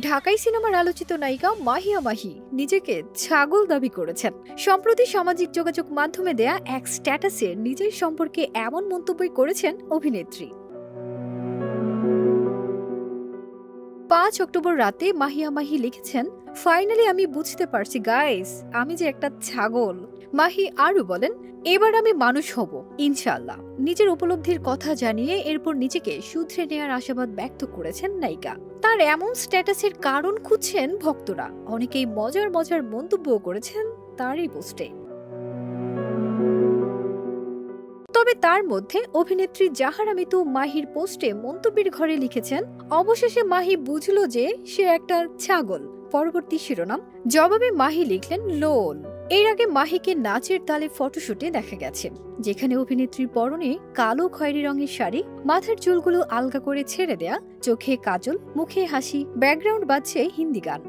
ঢাকাই সিনেমার আলোচিত নায়িকা মাহিয়া মাহি নিজেকে ছাগল দাবি করেছেন। সম্প্রতি সামাজিক যোগাযোগ মাধ্যমে দেয়া এক স্ট্যাটাসে নিজের সম্পর্কে এমন মন্তব্যই করেছেন অভিনেত্রী। ৫ অক্টোবর রাতে মাহিয়া মাহি লিখেছেন, ফাইনালি আমি বুঝতে পারছি গাইস, আমি যে একটা ছাগল। মাহি আরও বলেন, এবার আমি মানুষ হব ইনশাআল্লাহ। নিজের উপলব্ধির কথা জানিয়ে এরপর নিজেকে শুধরে নেয়ার আশাবাদ ব্যক্ত করেছেন নায়িকা। তার এমন স্ট্যাটাসের কারণ খুঁজছেন ভক্তরা। অনেকেই মজার মজার মন্তব্যও করেছেন তার এই পোস্টে। তবে তার মধ্যে অভিনেত্রী জাহারা মিতু মাহির পোস্টে মন্তব্যের ঘরে লিখেছেন, অবশেষে মাহি বুঝলো যে সে একটা ছাগল। পরবর্তী শিরোনাম, জবাবে মাহি লিখলেন লোল। এর আগে মাহিকে নাচের তালে ফটোশুটে দেখা গেছে, যেখানে অভিনেত্রীর পরনে কালো খয়েরি রঙের শাড়ি, মাথার চুলগুলো আলগা করে ছেড়ে দেয়া, চোখে কাজল, মুখে হাসি, ব্যাকগ্রাউন্ড বাজছে হিন্দি গান।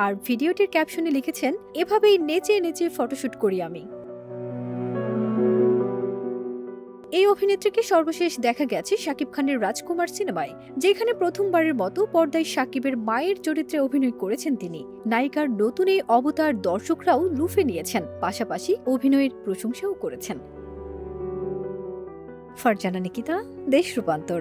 আর ভিডিওটির ক্যাপশনে লিখেছেন, এভাবেই নেচে নেচে ফটোশুট করি আমি। এই অভিনেত্রীকে সর্বশেষ দেখা গেছে শাকিব খানের রাজকুমার সিনেমায়, যেখানে প্রথমবারের মতো পর্দায় শাকিবের মায়ের চরিত্রে অভিনয় করেছেন তিনি। নায়িকার নতুন এই অবতার দর্শকরাও লুফে নিয়েছেন, পাশাপাশি অভিনয়ের প্রশংসাও করেছেন। ফারজানা নিকিতা, দেশ রূপান্তর।